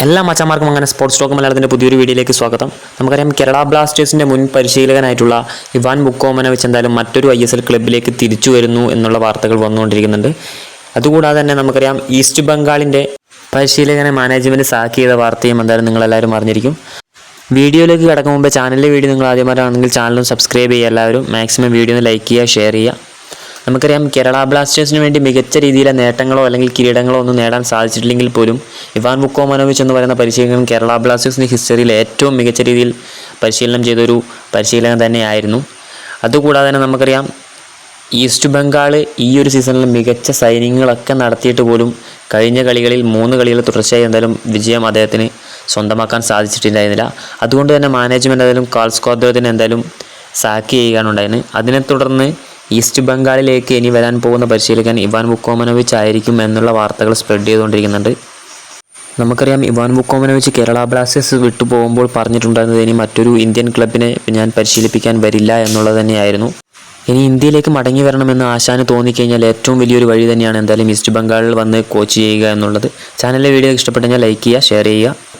എല്ലാ മച്ചന്മാർക്കും അങ്ങനെ sports talk മലയാളത്തിൻ്റെ പുതിയൊരു വീഡിയോയിലേക്ക് സ്വാഗതം. നമുക്കറിയാം കേരള ബ്ലാസ്റ്റേഴ്സിൻ്റെ മുൻ പരിശീലകനായിട്ടുള്ള ഇവാൻ വുക്കോമനോവിച്ച് എന്തായാലും മറ്റൊരു ISL ക്ലബ്ബിലേക്ക് തിരിച്ചു വരുന്നു എന്നുള്ള വാർത്തകൾ വന്നുകൊണ്ടിരിക്കുന്നുണ്ട്. അതുകൂടാതെ തന്നെ നമുക്കറിയാം ഈസ്റ്റ് ബംഗാളിൻ്റെ പരിശീലകനെ മാനേജ്മെൻറ്റ് സാക്ക് ചെയ്ത വാർത്തയും എന്തായാലും നിങ്ങളെല്ലാവരും അറിഞ്ഞിരിക്കും. വീഡിയോയിലേക്ക് കിടക്കും മുമ്പ് ചാനലിലെ വീഡിയോ നിങ്ങൾ ആദ്യമായിട്ടാണെങ്കിൽ ചാനലും സബ്സ്ക്രൈബ് ചെയ്യുക. എല്ലാവരും മാക്സിമം വീഡിയോ ഒന്ന് ലൈക്ക് ചെയ്യുക, ഷെയർ ചെയ്യുക. നമുക്കറിയാം കേരള ബ്ലാസ്റ്റേഴ്സിന് വേണ്ടി മികച്ച രീതിയിലെ നേട്ടങ്ങളോ അല്ലെങ്കിൽ കിരീടങ്ങളോ ഒന്നും നേടാൻ സാധിച്ചിട്ടില്ലെങ്കിൽ പോലും ഇവാൻ വുക്കോമനോവിച്ച് എന്ന് പറയുന്ന പരിശീലകൻ കേരള ബ്ലാസ്റ്റേഴ്സിൻ്റെ ഹിസ്റ്ററിയിൽ ഏറ്റവും മികച്ച രീതിയിൽ പരിശീലനം ചെയ്തൊരു പരിശീലകൻ തന്നെയായിരുന്നു. അതുകൂടാതെ തന്നെ നമുക്കറിയാം ഈസ്റ്റ് ബംഗാൾ ഈ ഒരു സീസണിൽ മികച്ച സൈനിങ്ങുകളൊക്കെ നടത്തിയിട്ട് പോലും കഴിഞ്ഞ കളികളിൽ 3 കളികൾ തുടർച്ചയായി എന്തായാലും വിജയം അദ്ദേഹത്തിന് സ്വന്തമാക്കാൻ സാധിച്ചിട്ടുണ്ടായിരുന്നില്ല. അതുകൊണ്ട് തന്നെ മാനേജ്മെൻറ്റ് എന്തായാലും കാൾസ്കോദ്രത്തിന് എന്തായാലും സാക്ക് ചെയ്യുകയാണ് ഉണ്ടായിരുന്നത്. അതിനെ തുടർന്ന് ഈസ്റ്റ് ബംഗാളിലേക്ക് ഇനി വരാൻ പോകുന്ന പരിശീലകൻ ഇവാൻ വുക്കോമനോവിച്ച് ആയിരിക്കും എന്നുള്ള വാർത്തകൾ സ്പ്രെഡ് ചെയ്തുകൊണ്ടിരിക്കുന്നുണ്ട്. നമുക്കറിയാം ഇവാൻ വുക്കോമനോവിച്ച് കേരള ബ്ലാസ്റ്റേഴ്സ് വിട്ടു പോകുമ്പോൾ പറഞ്ഞിട്ടുണ്ടായിരുന്നത് ഇനി മറ്റൊരു ഇന്ത്യൻ ക്ലബിനെ ഞാൻ പരിശീലിപ്പിക്കാൻ വരില്ല എന്നുള്ളത് തന്നെയായിരുന്നു. ഇനി ഇന്ത്യയിലേക്ക് മടങ്ങി വരണമെന്ന് ആശാന് തോന്നിക്കഴിഞ്ഞാൽ ഏറ്റവും വലിയൊരു വഴി തന്നെയാണ് എന്തായാലും ഈസ്റ്റ് ബംഗാളിൽ വന്ന് കോച്ച് ചെയ്യുക എന്നുള്ളത്. ചാനലിലെ വീഡിയോ ഇഷ്ടപ്പെട്ടെങ്കിൽ ലൈക്ക് ചെയ്യുക, ഷെയർ ചെയ്യുക.